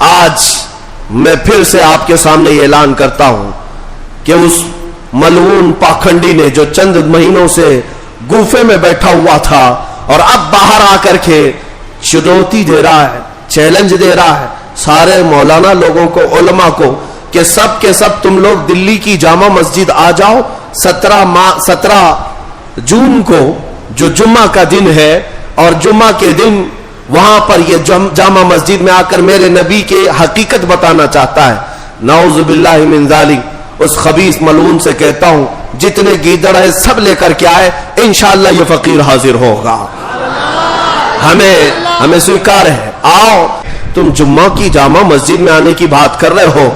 آج میں پھر سے آپ کے سامنے یہ اعلان کرتا ہوں کہ اس ملعون پاکھنڈی نے جو چند مہینوں سے گوفے میں بیٹھا ہوا تھا اور اب باہر آ کر کے چنوتی دے رہا ہے، چیلنج دے رہا ہے سارے مولانا لوگوں کو، علماء کو، کہ سب کے سب تم لوگ دلی کی جامع مسجد آ جاؤ 17 جون کو جو جمعہ کا دن ہے، اور جمعہ کے دن وہاں پر یہ جامع مسجد میں آ کر میرے نبی کے حقیقت بتانا چاہتا ہے۔ نعوذ باللہ من ذالک، اس خبیث ملعون سے کہتا ہوں جتنے گیدڑ ہیں سب لے کر کے آئے، انشاءاللہ یہ فقیر حاضر ہوگا، ہمیں سویکار ہے۔ آؤ، تم جمعہ کی جامع مسجد میں آنے کی بات کر رہے ہو،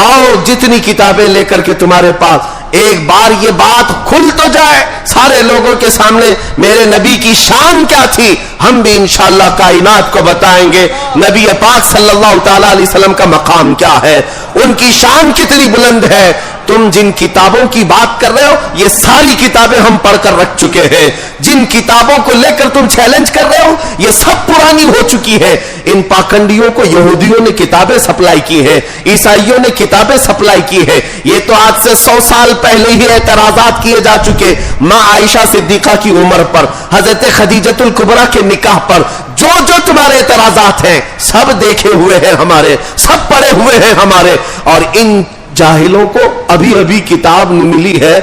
آؤ جتنی کتابیں لے کر کے تمہارے پاس، ایک بار یہ بات کھل تو جائے سارے لوگوں کے سامنے میرے نبی کی شان کیا تھی، ہم بھی انشاءاللہ کائنات کو بتائیں گے نبی پاک صلی اللہ تعالی علیہ وسلم کا مقام کیا ہے، ان کی شان کتنی بلند ہے۔ تم جن کتابوں کی بات کر رہے ہو یہ ساری کتابیں ہم پڑھ کر رکھ چکے ہیں، جن کتابوں کو لے کر تم چیلنج کر رہے ہو یہ سب پرانی ہو چکی ہے۔ ان پاکھنڈیوں کو یہودیوں نے کتابیں سپلائی کی ہے، عیسائیوں نے کتابیں سپلائی کی ہے، یہ تو آج سے 100 سال پہلے ہی اعتراضات کیے جا چکے ماں عائشہ صدیقہ کی عمر پر، حضرت خدیجۃ الکبریٰ کے نکاح پر، جو تمہارے اعتراضات ہیں سب دیکھے ہوئے ہیں ہمارے، سب پڑھے ہوئے ہیں ہمارے، اور ان جاہلوں کو ابھی کتاب ملی ہے۔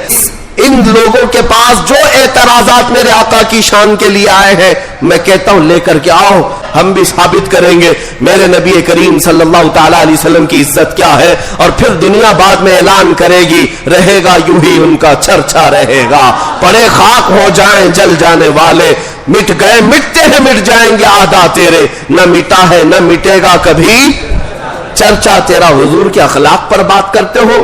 ان لوگوں کے پاس جو اعتراضات میرے آقا کی شان کے لیے آئے ہیں میں کہتا ہوں لے کر کے آؤ، ہم بھی ثابت کریں گے میرے نبی کریم صلی اللہ تعالی علیہ وسلم کی عزت کیا ہے، اور پھر دنیا بعد میں اعلان کرے گی، رہے گا یوں ہی ان کا چرچا رہے گا، پڑے خاک ہو جائیں جل جانے والے، مٹ گئے مٹتے ہیں مٹ جائیں گے عہدہ تیرے، نہ مٹا ہے نہ مٹے گا کبھی چرچا تیرا۔ حضور کے اخلاق پر بات کرتے ہو،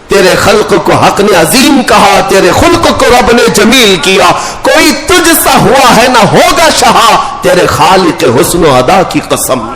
تیرے خلق کو حق نے عظیم کہا، تیرے خلق کو رب نے جمیل کیا، کوئی تجھ سا ہوا ہے نہ ہوگا شہا، تیرے خالق حسن و ادا کی قسم۔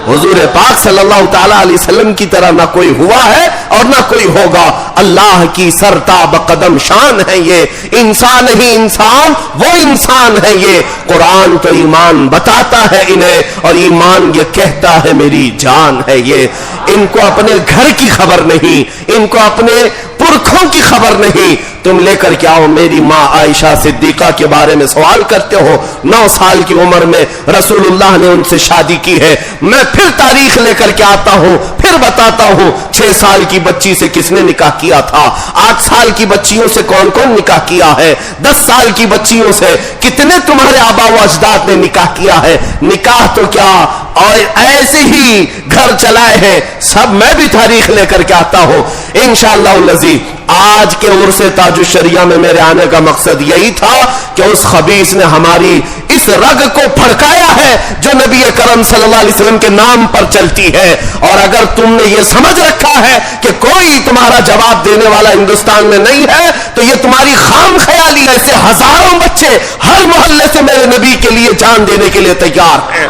حضور پاک صلی اللہ تعالی علیہ وسلم کی طرح نہ کوئی ہوا ہے اور نہ کوئی ہوگا، اللہ کی سرتاب قدم شان ہے یہ، انسان ہی انسان وہ انسان ہے یہ، قرآن تو ایمان بتاتا ہے انہیں اور ایمان یہ کہتا ہے میری جان ہے یہ۔ ان کو اپنے گھر کی خبر نہیں، ان کو اپنے پرکھوں کی خبر نہیں، تم لے کر کے آؤ میری ماں عائشہ صدیقہ کے بارے میں سوال کرتے ہو، 9 سال کی عمر میں رسول اللہ نے ان سے شادی کی ہے، میں پھر تاریخ لے کر کے آتا ہوں، پھر بتاتا ہوں 6 سال کی بچی سے کس نے نکاح کیا تھا، 8 سال کی بچیوں سے کون کون نکاح کیا ہے، 10 سال کی بچیوں سے کتنے تمہارے آبا و اجداد نے نکاح کیا ہے، نکاح تو کیا اور ایسے ہی گھر چلائے ہیں سب، میں بھی تاریخ لے کر کے آتا ہوں انشاءاللہ العزیز۔ آج کے عرص تاج الشریعہ میں میرے آنے کا مقصد یہی تھا کہ اس خبیث نے ہماری اس رگ کو پھڑکایا ہے جو نبی کرم صلی اللہ علیہ وسلم کے نام پر چلتی ہے، اور اگر تم نے یہ سمجھ رکھا ہے کہ کوئی تمہارا جواب دینے والا ہندوستان میں نہیں ہے تو یہ تمہاری خام خیالی ہے۔ ایسے ہزاروں بچے ہر محلے سے میرے نبی کے لیے جان دینے کے لیے تیار ہیں۔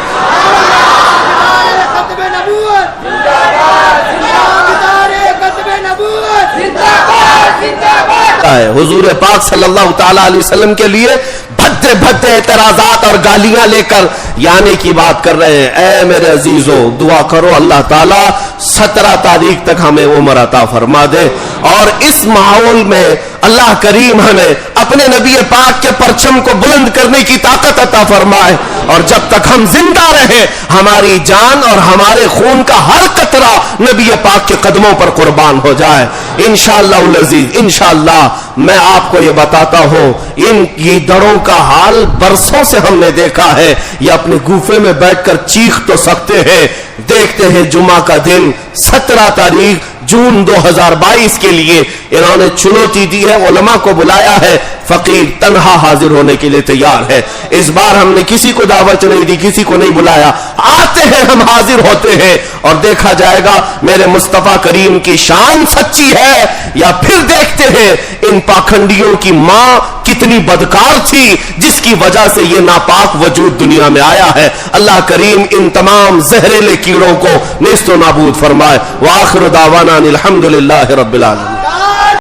حضور پاک صلی اللہ تعالی علیہ وسلم کے لیے بھدے اعتراضات اور گالیاں لے کر یعنی کی بات کر رہے ہیں۔ اے میرے عزیزو، دعا کرو اللہ تعالیٰ 17 تاریخ تک ہمیں عمر عطا فرما دے، اور اس ماحول میں اللہ کریم ہمیں اپنے نبی پاک کے پرچم کو بلند کرنے کی طاقت عطا فرمائے، اور جب تک ہم زندہ رہیں ہماری جان اور ہمارے خون کا ہر قطرہ نبی پاک کے قدموں پر قربان ہو جائے انشاءاللہ العزیز۔ انشاءاللہ میں آپ کو یہ بتاتا ہوں، ان گیدڑوں کا حال برسوں سے ہم نے دیکھا ہے، یہ اپنے گوفے میں بیٹھ کر چیخ تو سکتے ہیں، دیکھتے ہیں جمعہ کا دن 17 تاریخ جون 2022 کے لیے انہوں نے چنوتی دی ہے، علماء کو بلایا ہے، فقیر تنہا حاضر ہونے کے لیے تیار ہے۔ اس بار ہم نے کسی کو دعوت نہیں دی، کسی کو نہیں بلایا، آتے ہیں ہم حاضر ہوتے ہیں، اور دیکھا جائے گا میرے مصطفیٰ کریم کی شان سچی ہے یا پھر دیکھتے ہیں ان پاکھنڈیوں کی ماں کتنی بدکار تھی جس کی وجہ سے یہ ناپاک وجود دنیا میں آیا ہے۔ اللہ کریم ان تمام زہریلے کیڑوں کو نیست و نابود فرمائے۔ وآخر دعوانا الحمدللہ رب العالمین۔